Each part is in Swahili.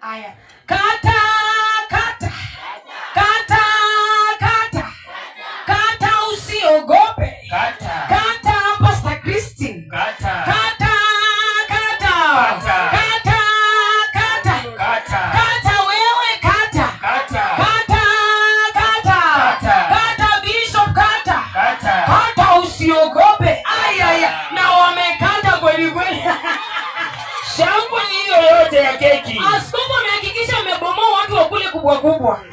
Aya. Kata, kata. Kata, kata. Kata usiogope. Kata. Kata Pastor Christine. Kata. Kata, kata. Kata. Kata, kata. Kata. Kata wewe kata. Kata. Kata, kata. Kata. Kata Bishop kata. Kata. Kata usiogope. Aya. Na wamekata kweli kweli. Shangwe hiyo yote ya keki. Askofu amehakikisha amebomoa watu wa kule kubwa kubwa.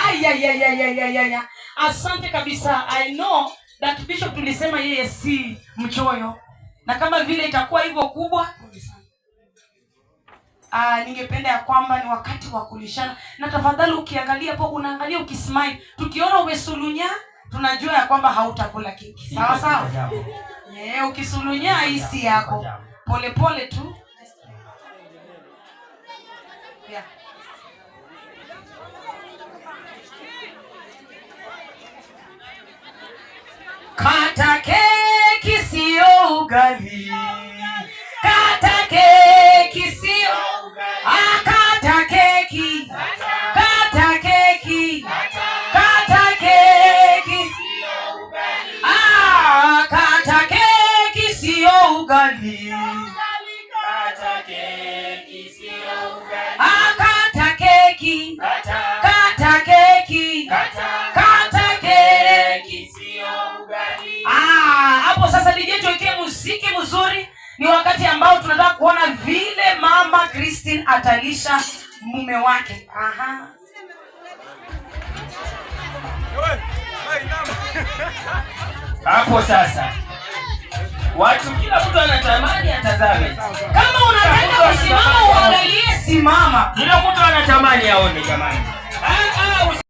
Aya. Asante kabisa. I know that Bishop tulisema yeye si mchoyo. Na kama vile itakuwa hivyo kubwa, ningependa ya kwamba ni wakati wa kulishana. Na tafadhali ukiangalia hapo, unaangalia ukismile. Tukiona umesulunya, tunajua ya kwamba hautakula keki. Sawa sawa? Ukisulunya hisi yako. Pole pole tu. Yeah. Kata keki sio ugali. Kata keki sio ugali. Kata keki. Kata keki. Kata keki sio ugali. Kata keki sio ugali. Kata keki sio ugali. Kata keki. Kata. Kata keki. Kata. Kata keki. Sio ugali. Hapo sasa DJ tuwekee muziki mzuri. Ni wakati ambao tunataka kuona vile Mama Christine atalisha mume wake. Hapo sasa watu, kila mtu anatamani atazame. Kama unataka kusimama uangalie, simama. Kila mtu anatamani aone jamani.